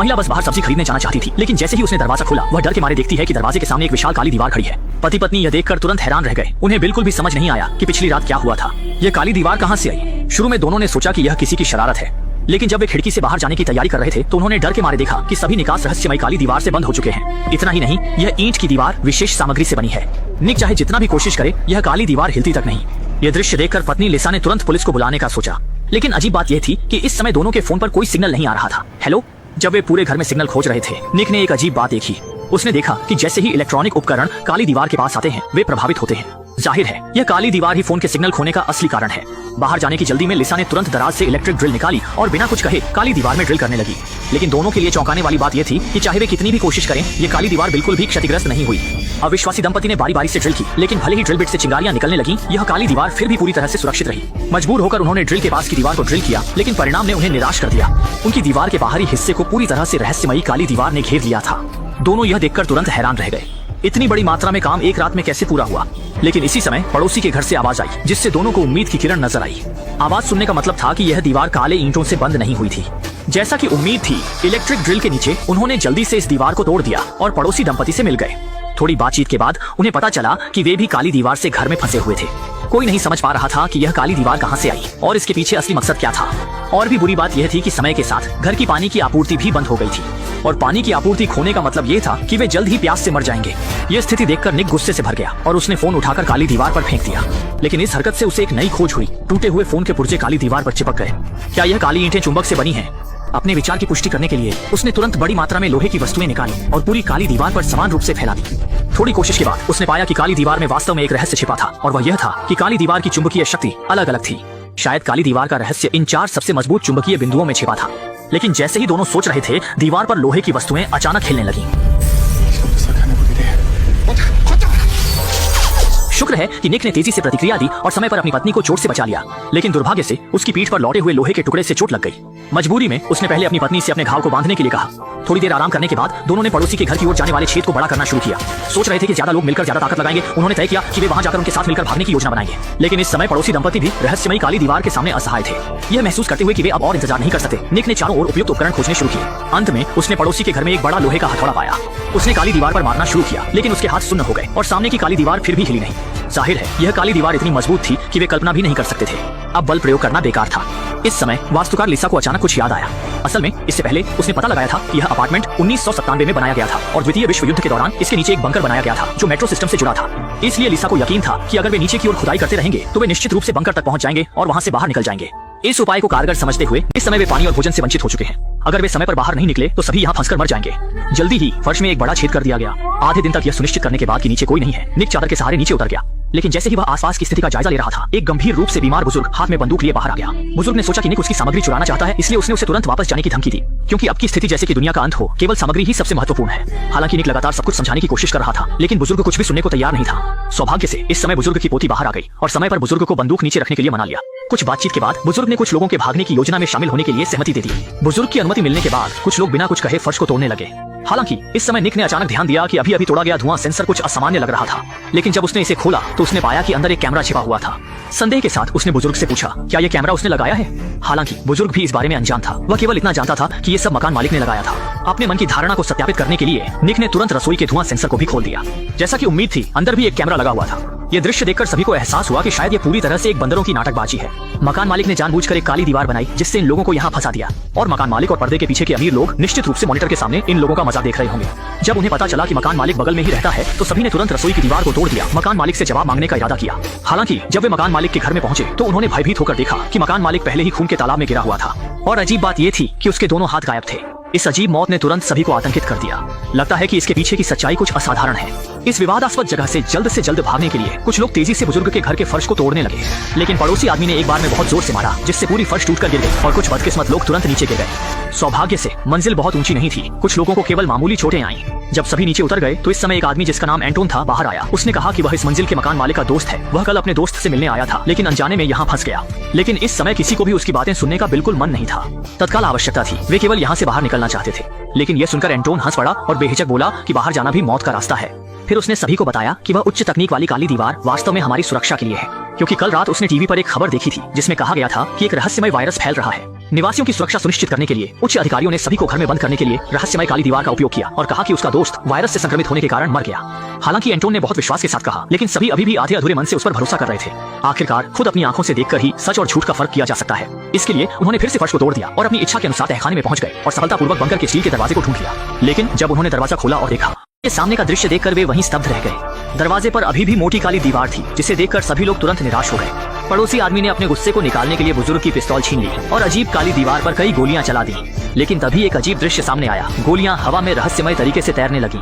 महिला बस बाहर सब्जी खरीदने जाना चाहती थी, लेकिन जैसे ही उसने दरवाजा खोला वह डर के मारे देखती है कि दरवाजे के सामने एक विशाल काली दीवार खड़ी है। पति पत्नी यह देखकर तुरंत हैरान रह गए। उन्हें बिल्कुल भी समझ नहीं आया कि पिछली रात क्या हुआ था। यह काली दीवार कहां से आई। शुरू में दोनों ने सोचा कि यह किसी की शरारत है, लेकिन जब वे खिड़की से बाहर जाने की तैयारी कर रहे थे तो उन्होंने डर के मारे देखा कि सभी निकास रहस्यमय काली दीवार से बंद हो चुके हैं। इतना ही नहीं, यह ईंट की दीवार विशेष सामग्री से बनी है। निक चाहे जितना भी कोशिश करे, यह काली दीवार हिलती तक नहीं। यह दृश्य देखकर पत्नी लिसा ने तुरंत पुलिस को बुलाने का सोचा, लेकिन अजीब बात यह थी कि इस समय दोनों के फोन पर कोई सिग्नल नहीं आ रहा था। हेलो। जब वे पूरे घर में सिग्नल खोज रहे थे, निक ने एक अजीब बात देखी। उसने देखा कि जैसे ही इलेक्ट्रॉनिक उपकरण काली दीवार के पास आते हैं वे प्रभावित होते हैं। जाहिर है यह काली दीवार ही फोन के सिग्नल खोने का असली कारण है। बाहर जाने की जल्दी में लिसा ने तुरंत दराज से इलेक्ट्रिक ड्रिल निकाली और बिना कुछ कहे काली दीवार में ड्रिल करने लगी। लेकिन दोनों के लिए चौंकाने वाली बात यह थी कि चाहे वे कितनी भी कोशिश करें, ये काली दीवार बिल्कुल भी क्षतिग्रस्त नहीं हुई। अविश्वासी दंपति ने बारी बारी से ड्रिल की, लेकिन भले ही ड्रिल बिट से चिंगारियां निकलने लगी, यह काली दीवार फिर भी पूरी तरह से सुरक्षित रही। मजबूर होकर उन्होंने ड्रिल के पास की दीवार को ड्रिल किया, लेकिन परिणाम ने उन्हें निराश कर दिया। उनकी दीवार के बाहरी हिस्से को पूरी तरह से रहस्यमयी काली दीवार ने घेर लिया था। दोनों यह देखकर तुरंत हैरान रह गए। इतनी बड़ी मात्रा में काम एक रात में कैसे पूरा हुआ। लेकिन इसी समय पड़ोसी के घर से आवाज आई, जिससे दोनों को उम्मीद की किरण नजर आई। आवाज सुनने का मतलब था कि यह दीवार काले ईंटों से बंद नहीं हुई थी। जैसा कि उम्मीद थी, इलेक्ट्रिक ड्रिल के नीचे उन्होंने जल्दी से इस दीवार को तोड़ दिया और पड़ोसी दंपति से मिल गए। थोड़ी बातचीत के बाद उन्हें पता चला कि वे भी काली दीवार से घर में फंसे हुए थे। कोई नहीं समझ पा रहा था कि यह काली दीवार कहां से आई और इसके पीछे असली मकसद क्या था। और भी बुरी बात यह थी कि समय के साथ घर की पानी की आपूर्ति भी बंद हो गई थी, और पानी की आपूर्ति खोने का मतलब ये था कि वे जल्द ही प्यास से मर जाएंगे। यह स्थिति देखकर निक गुस्से से भर गया और उसने फोन उठाकर काली दीवार पर फेंक दिया। लेकिन इस हरकत से उसे एक नई खोज हुई। टूटे हुए फोन के पुर्जे काली दीवार पर चिपक गए। क्या यह काली ईंटें चुंबक से बनी हैं? अपने विचार की पुष्टि करने के लिए उसने तुरंत बड़ी मात्रा में लोहे की वस्तुएं निकाली और पूरी काली दीवार पर समान रूप से फैला दी। थोड़ी कोशिश के बाद उसने पाया कि काली दीवार में वास्तव में एक रहस्य छिपा था, और वह यह था कि काली दीवार की चुंबकीय शक्ति अलग अलग थी। शायद काली दीवार का रहस्य इन 4 सबसे मजबूत चुंबकीय बिंदुओं में छिपा था। लेकिन जैसे ही दोनों सोच रहे थे, दीवार पर लोहे की वस्तुएं अचानक हिलने लगीं। शुक्र है कि निक ने तेजी से प्रतिक्रिया दी और समय पर अपनी पत्नी को चोट से बचा लिया, लेकिन दुर्भाग्य से उसकी पीठ पर लौटे हुए लोहे के टुकड़े से चोट लग गई। मजबूरी में उसने पहले अपनी पत्नी से अपने घाव को बांधने के लिए कहा। थोड़ी देर आराम करने के बाद दोनों ने पड़ोसी के घर की ओर जाने वाले छेद को बड़ा करना शुरू किया। सोच रहे थे कि ज्यादा लोग मिलकर ज्यादा ताकत लगाएंगे। उन्होंने तय किया कि वे वहां जाकर उनके साथ मिलकर भागने की योजना बनाएंगे। लेकिन इस समय पड़ोसी दंपति भी रहस्यमयी काली दीवार के सामने असहाय थे। यह महसूस करते हुए कि वे अब और इंतजार नहीं कर सकते, निक ने चारों ओर उपयुक्त उपकरण खोजने शुरू किए। अंत में उसने पड़ोसी के घर में एक बड़ा लोहे का हथौड़ा पाया। उसने काली दीवार पर मारना शुरू किया, लेकिन उसके हाथ सुन्न हो गए और सामने की काली दीवार फिर भी हिली नहीं। जाहिर है यह काली दीवार इतनी मजबूत थी कि वे कल्पना भी नहीं कर सकते थे। अब बल प्रयोग करना बेकार था। इस समय वास्तुकार लिसा को अचानक कुछ याद आया। असल में इससे पहले उसने पता लगाया था कि यह अपार्टमेंट 1997 में बनाया गया था और द्वितीय विश्व युद्ध के दौरान इसके नीचे एक बंकर बनाया गया था जो मेट्रो सिस्टम से जुड़ा था। इसलिए लिसा को यकीन था कि अगर वे नीचे की ओर खुदाई करते रहेंगे तो वे निश्चित रूप से बंकर तक पहुंच जाएंगे और वहां से बाहर निकल जाएंगे। इस उपाय को कारगर समझते हुए इस समय वे पानी और भोजन से वंचित हो चुके हैं। अगर वे समय पर बाहर नहीं निकले तो सभी यहाँ फंसकर मर जाएंगे। जल्दी ही फर्श में एक बड़ा छेद कर दिया गया। आधे दिन तक यह सुनिश्चित करने के बाद कि नीचे कोई नहीं है, निक चादर के सहारे नीचे उतर गया। लेकिन जैसे ही वह आसपास की स्थिति का जायजा ले रहा था, एक गंभीर रूप से बीमार बुजुर्ग हाथ में बंदूक लिए बाहर आ गया। बुजुर्ग ने सोचा कि निक उसकी सामग्री चुराना चाहता है, इसलिए उसने उसे तुरंत वापस जाने की धमकी दी। क्योंकि अब की स्थिति जैसे कि दुनिया का अंत हो, केवल सामग्री ही सबसे महत्वपूर्ण है। हालांकि निक लगातार सब कुछ समझाने की कोशिश कर रहा था, लेकिन बुजुर्ग कुछ भी सुनने को तैयार नहीं था। सौभाग्य से इस समय बुजुर्ग की पोती बाहर आ गई और समय पर बुजुर्ग को बंदूक नीचे रखने के लिए मना लिया। कुछ बातचीत के बाद बुजुर्ग ने कुछ लोगों के भागने की योजना में शामिल होने के लिए सहमति दे दी। बुजुर्ग की अनुमति मिलने के बाद कुछ लोग बिना कुछ कहे फर्श को तोड़ने लगे। हालांकि इस समय निक ने अचानक ध्यान दिया कि अभी अभी तोड़ा गया धुआं सेंसर कुछ असामान्य लग रहा था। लेकिन जब उसने इसे खोला तो उसने पाया कि अंदर एक कैमरा छिपा हुआ था। संदेह के साथ उसने बुजुर्ग से पूछा, क्या यह कैमरा उसने लगाया है? हालांकि बुजुर्ग भी इस बारे में अनजान था। वह केवल इतना जानता था कि ये सब मकान मालिक ने लगाया था। अपने मन की धारणा को सत्यापित करने के लिए निक ने तुरंत रसोई के धुआं सेंसर को भी खोल दिया। जैसा कि उम्मीद थी, अंदर भी एक कैमरा लगा हुआ था। यह दृश्य देखकर सभी को एहसास हुआ कि शायद यह पूरी तरह से एक बंदरों की नाटकबाजी है। मकान मालिक ने जानबूझकर एक काली दीवार बनाई जिससे इन लोगों को यहाँ फंसा दिया, और मकान मालिक और पर्दे के पीछे के अमीर लोग निश्चित रूप से मॉनिटर के सामने इन लोगों का मजा देख रहे होंगे। जब उन्हें पता चला कि मकान मालिक बगल में ही रहता है तो सभी ने तुरंत रसोई की दीवार को तोड़ दिया, मकान मालिक से जवाब मांगने का इरादा किया। हालांकि जब वे मकान मालिक के घर में पहुंचे तो उन्होंने भयभीत होकर देखा कि मकान मालिक पहले ही खून के तालाब में गिरा हुआ था, और अजीब बात यह थी कि उसके दोनों हाथ गायब थे। इस अजीब मौत ने तुरंत सभी को आतंकित कर दिया। लगता है कि इसके पीछे की सच्चाई कुछ असाधारण है। इस विवादास्पद जगह से जल्द भागने के लिए कुछ लोग तेजी से बुजुर्ग के घर के फर्श को तोड़ने लगे, लेकिन पड़ोसी आदमी ने एक बार में बहुत जोर से मारा जिससे पूरी फर्श टूटकर गिर गई और कुछ बदकिस्मत लोग तुरंत नीचे गिर गए। सौभाग्य से मंजिल बहुत ऊंची नहीं थी, कुछ लोगों को केवल मामूली चोटें आईं। जब सभी नीचे उतर गए तो इस समय एक आदमी जिसका नाम एंटोन था बाहर आया। उसने कहा कि वह इस मंजिल के मकान मालिक का दोस्त है। वह कल अपने दोस्त से मिलने आया था, लेकिन अनजाने में यहाँ फंस गया। लेकिन इस समय किसी को भी उसकी बातें सुनने का बिल्कुल मन नहीं था। तत्काल आवश्यकता थी, वे केवल यहाँ से बाहर निकलना चाहते थे। लेकिन यह सुनकर एंटोन हंस पड़ा और बेहिचक बोला कि बाहर जाना भी मौत का रास्ता है। फिर उसने सभी को बताया कि वह उच्च तकनीक वाली काली दीवार वास्तव में हमारी सुरक्षा के लिए है, क्योंकि कल रात उसने टीवी पर एक खबर देखी थी जिसमें कहा गया था कि एक रहस्यमय वायरस फैल रहा है। निवासियों की सुरक्षा सुनिश्चित करने के लिए उच्च अधिकारियों ने सभी को घर में बंद करने के लिए रहस्यमय काली दीवार का उपयोग किया और कहा कि उसका दोस्त वायरस से संक्रमित होने के कारण मर गया। हालांकि एंटोन ने बहुत विश्वास के साथ कहा, लेकिन सभी अभी भी आधे अधूरे मन से उस पर भरोसा कर रहे थे। आखिरकार खुद अपनी आंखों से देखकर ही सच और झूठ का फर्क किया जा सकता है। इसके लिए उन्होंने फिर से फर्श को तोड़ दिया और अपनी इच्छा के अनुसार तहखाने में पहुंच गए और सफलतापूर्वक बंकर के स्टील के दरवाजे को ढूंढ लिया। लेकिन जब उन्होंने दरवाजा खोला और देखा, ये सामने का दृश्य देखकर वे वहीं स्तब्ध रह गए। दरवाजे पर अभी भी मोटी काली दीवार थी, जिसे देखकर सभी लोग तुरंत निराश हो गए। पड़ोसी आदमी ने अपने गुस्से को निकालने के लिए बुजुर्ग की पिस्तौल छीन ली और अजीब काली दीवार पर कई गोलियां चला दी। लेकिन तभी एक अजीब दृश्य सामने आया। गोलियां हवा में रहस्यमय तरीके से तैरने लगी।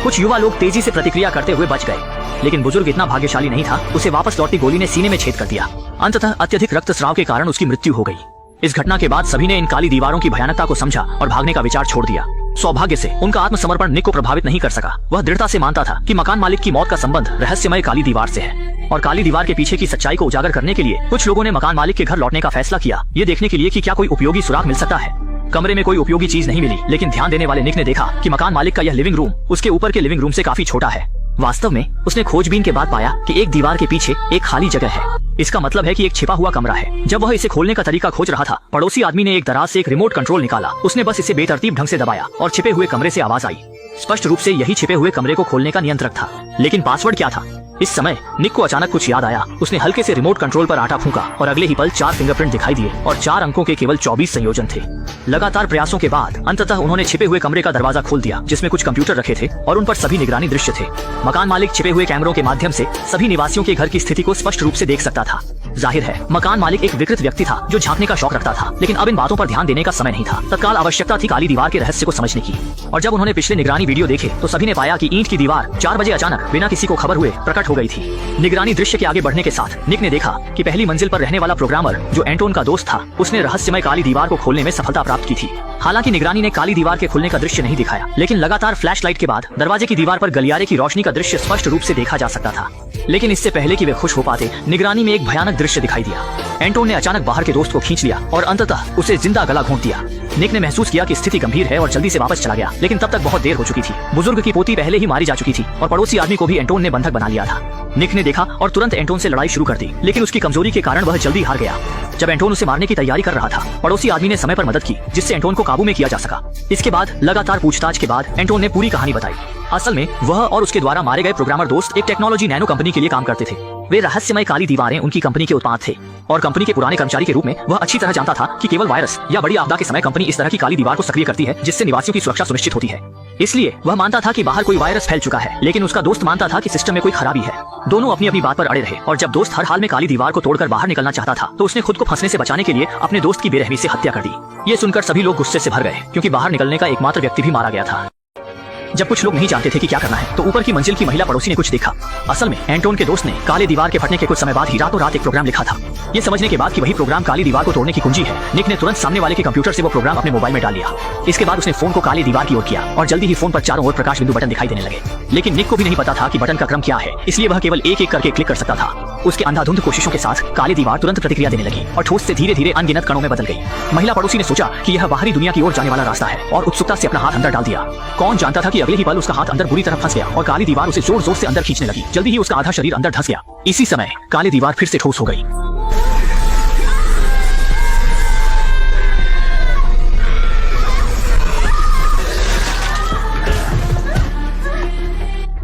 कुछ युवा लोग तेजी से प्रतिक्रिया करते हुए बच गए, लेकिन बुजुर्ग इतना भाग्यशाली नहीं था। उसे वापस लौटती गोली ने सीने में छेद कर दिया। अंततः अत्यधिक रक्तस्राव के कारण उसकी मृत्यु हो गई। इस घटना के बाद सभी ने इन काली दीवारों की भयानकता को समझा और भागने का विचार छोड़ दिया। सौभाग्य से उनका आत्मसमर्पण निक को प्रभावित नहीं कर सका। वह दृढ़ता से मानता था कि मकान मालिक की मौत का संबंध रहस्यमय काली दीवार से है और काली दीवार के पीछे की सच्चाई को उजागर करने के लिए कुछ लोगों ने मकान मालिक के घर लौटने का फैसला किया, ये देखने के लिए कि क्या कोई उपयोगी सुराग मिल सकता है। कमरे में कोई उपयोगी चीज नहीं मिली, लेकिन ध्यान देने वाले निक ने देखा कि मकान मालिक का यह लिविंग रूम उसके ऊपर के लिविंग रूम से काफी छोटा है। वास्तव में उसने खोजबीन के बाद पाया कि एक दीवार के पीछे एक खाली जगह है। इसका मतलब है कि एक छिपा हुआ कमरा है। जब वह इसे खोलने का तरीका खोज रहा था, पड़ोसी आदमी ने एक दराज से एक रिमोट कंट्रोल निकाला। उसने बस इसे बेतरतीब ढंग से दबाया और छिपे हुए कमरे से आवाज आई। स्पष्ट रूप से यही छिपे हुए कमरे को खोलने का नियंत्रक था। लेकिन पासवर्ड क्या था? इस समय निक को अचानक कुछ याद आया। उसने हल्के से रिमोट कंट्रोल पर आटा फूंका और अगले ही पल 4 फिंगरप्रिंट दिखाई दिए और 4 अंकों के केवल 24 संयोजन थे। लगातार प्रयासों के बाद अंततः उन्होंने छिपे हुए कमरे का दरवाजा खोल दिया, जिसमें कुछ कंप्यूटर रखे थे और उन पर सभी निगरानी दृश्य थे। मकान मालिक छिपे हुए कैमरों के माध्यम से सभी निवासियों के घर की स्थिति को स्पष्ट रूप से देख सकता था। जाहिर है मकान मालिक एक विकृत व्यक्ति था जो झांकने का शौक रखता था, लेकिन अब इन बातों पर ध्यान देने का समय नहीं था। तत्काल आवश्यकता थी काली दीवार के रहस्य को समझने की। और जब उन्होंने पिछले निगरानी वीडियो देखे तो सभी ने पाया कि ईंट की दीवार 4 बजे अचानक बिना किसी को खबर हुए प्रकट हो गई थी। निगरानी दृश्य के आगे बढ़ने के साथ निक ने देखा कि पहली मंजिल पर रहने वाला प्रोग्रामर जो एंटोन का दोस्त था, उसने रहस्यमय काली दीवार को खोलने में सफलता प्राप्त की थी। हालांकि निगरानी ने काली दीवार के खुलने का दृश्य नहीं दिखाया, लेकिन लगातार फ्लैशलाइट के बाद दरवाजे की दीवार पर गलियारे की रोशनी का दृश्य स्पष्ट रूप से देखा जा सकता था। लेकिन इससे पहले कि वे खुश हो पाते, निगरानी में एक भयानक दृश्य दिखाई दिया। एंटोन ने अचानक बाहर के दोस्त को खींच लिया और अंततः उसे जिंदा गला घोंट दिया। निक ने महसूस किया कि स्थिति गंभीर है और जल्दी से वापस चला गया, लेकिन तब तक बहुत देर हो चुकी थी। बुजुर्ग की पोती पहले ही मारी जा चुकी थी और पड़ोसी आदमी को भी एंटोन ने बंधक बना लिया था। निक ने देखा और तुरंत एंटोन से लड़ाई शुरू कर दी, लेकिन उसकी कमजोरी के कारण वह जल्दी हार गया। जब एंटोन उसे मारने की तैयारी कर रहा था, पड़ोसी आदमी ने समय पर मदद की, जिससे एंटोन को काबू में किया जा सका। इसके बाद लगातार पूछताछ के बाद एंटोन ने पूरी कहानी बताई। असल में वह और उसके द्वारा मारे गए प्रोग्रामर दोस्त एक टेक्नोलॉजी नैनो कंपनी के लिए काम करते थे। वे रहस्यमय काली दीवारें उनकी कंपनी के उत्पाद थे और कंपनी के पुराने कर्मचारी के रूप में वह अच्छी तरह जानता था कि केवल वायरस या बड़ी आपदा के समय कंपनी इस तरह की काली दीवार को सक्रिय करती है, जिससे निवासियों की सुरक्षा सुनिश्चित होती है। इसलिए वह मानता था कि बाहर कोई वायरस फैल चुका है, लेकिन उसका दोस्त मानता था कि सिस्टम में कोई खराबी है। दोनों अपनी अपनी बात पर अड़े रहे और जब दोस्त हर हाल में काली दीवार को तोड़कर बाहर निकलना चाहता था, तो उसने खुद को फंसने से बचाने के लिए अपने दोस्त की बेरहमी से हत्या कर दी। ये सुनकर सभी लोग गुस्से से भर गए, क्योंकि बाहर निकलने का एकमात्र व्यक्ति भी मारा गया था। जब कुछ लोग नहीं जानते थे कि क्या करना है, तो ऊपर की मंजिल की महिला पड़ोसी ने कुछ देखा। असल में एंटोन के दोस्त ने काले दीवार के फटने के कुछ समय बाद ही रातों रात एक प्रोग्राम लिखा था। ये समझने के बाद कि वही प्रोग्राम काली दीवार को तोड़ने की कुंजी है, निक ने तुरंत सामने वाले के कंप्यूटर से वो प्रोग्राम अपने मोबाइल में डाल लिया। इसके बाद उसने फोन को काली दीवार की ओर किया और जल्दी ही फोन पर चारों ओर प्रकाश बिंदु बटन दिखाई देने लगे। लेकिन निक को भी नहीं पता था कि बटन का क्रम क्या है, इसलिए वह केवल एक एक करके क्लिक कर सकता था। उसके अंधाधुंध कोशिशों के साथ काली दीवार तुरंत प्रतिक्रिया देने लगी और ठोस से धीरे धीरे अनगिनत कणों में बदल गई। महिला पड़ोसी ने सोचा कि यह बाहरी दुनिया की ओर जाने वाला रास्ता है और उत्सुकता से अपना हाथ अंदर डाल दिया। कौन जानता था कि अगले ही पल उसका हाथ अंदर बुरी तरह फंस गया और काली दीवार उसे जोर जोर से अंदर खींचने लगी। जल्दी ही उसका आधा शरीर अंदर धंस गया। इसी समय काली दीवार फिर से ठोस हो गई।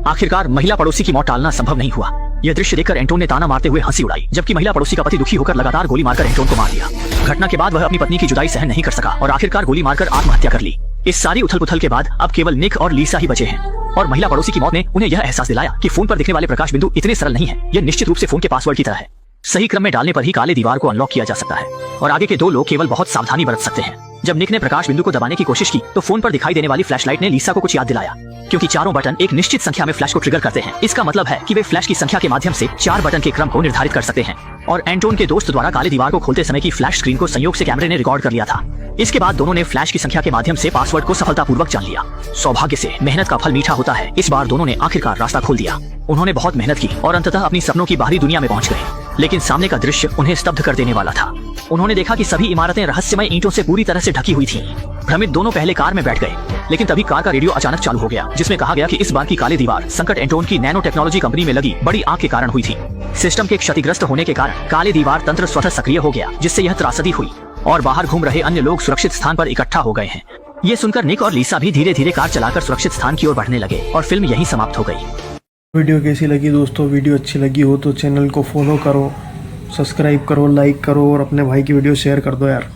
आखिरकार महिला पड़ोसी की मौत टालना संभव नहीं हुआ। यह दृश्य देखकर एंटोन ने ताना मारते हुए हंसी उड़ाई, जबकि महिला पड़ोसी का पति दुखी होकर लगातार गोली मारकर एंटोन को मार दिया। घटना के बाद वह अपनी पत्नी की जुदाई सहन नहीं कर सका और आखिरकार गोली मारकर आत्महत्या कर ली। इस सारी उथल पुथल के बाद अब केवल निक और लीसा ही बचे हैं और महिला पड़ोसी की मौत ने उन्हें यह एहसास दिलाया कि फोन पर दिखने वाले प्रकाश बिंदु इतने सरल नहीं है। यह निश्चित रूप से फोन के पासवर्ड की तरह है। सही क्रम में डालने पर ही काले दीवार को अनलॉक किया जा सकता है और आगे के 2 लोग केवल बहुत सावधानी बरत सकते हैं। जब निक ने प्रकाश बिंदु को दबाने की कोशिश की तो फोन पर दिखाई देने वाली फ्लैशलाइट ने लीसा को कुछ याद दिलाया, क्योंकि चारों बटन एक निश्चित संख्या में फ्लैश को ट्रिगर करते हैं। इसका मतलब है कि वे फ्लैश की संख्या के माध्यम से 4 बटन के क्रम को निर्धारित कर सकते हैं और एंटोन के दोस्त द्वारा काले दीवार को खोलते समय की फ्लैश स्क्रीन को संयोग से कैमरे ने रिकॉर्ड कर लिया था। इसके बाद दोनों ने फ्लैश की संख्या के माध्यम से पासवर्ड को सफलतापूर्वक जान लिया। सौभाग्य से मेहनत का फल मीठा होता है। इस बार दोनों ने आखिरकार रास्ता खोल दिया। उन्होंने बहुत मेहनत की और अंततः अपनी सपनों की बाहरी दुनिया में पहुंच गए, लेकिन सामने का दृश्य उन्हें स्तब्ध कर देने वाला था। उन्होंने देखा कि सभी इमारतें रहस्यमय ईंटों से पूरी तरह से ढकी हुई थीं। भ्रमित दोनों पहले कार में बैठ गए लेकिन तभी कार का रेडियो अचानक चालू हो गया, जिसमें कहा गया कि इस बार की काली दीवार संकट एंटोन की नैनो टेक्नोलॉजी कंपनी में लगी बड़ी आग के कारण हुई थी। सिस्टम के क्षतिग्रस्त होने के कारण काले दीवार तंत्र स्वतः सक्रिय हो गया, जिससे यह त्रासदी हुई और बाहर घूम रहे अन्य लोग सुरक्षित स्थान पर इकट्ठा हो गए हैं। ये सुनकर निक और लीसा भी धीरे धीरे कार चलाकर सुरक्षित स्थान की ओर बढ़ने लगे और फिल्म यहीं समाप्त हो गई। वीडियो कैसी लगी दोस्तों? वीडियो अच्छी लगी हो तो चैनल को फॉलो करो, सब्सक्राइब करो, लाइक करो और अपने भाई की वीडियो शेयर कर दो यार।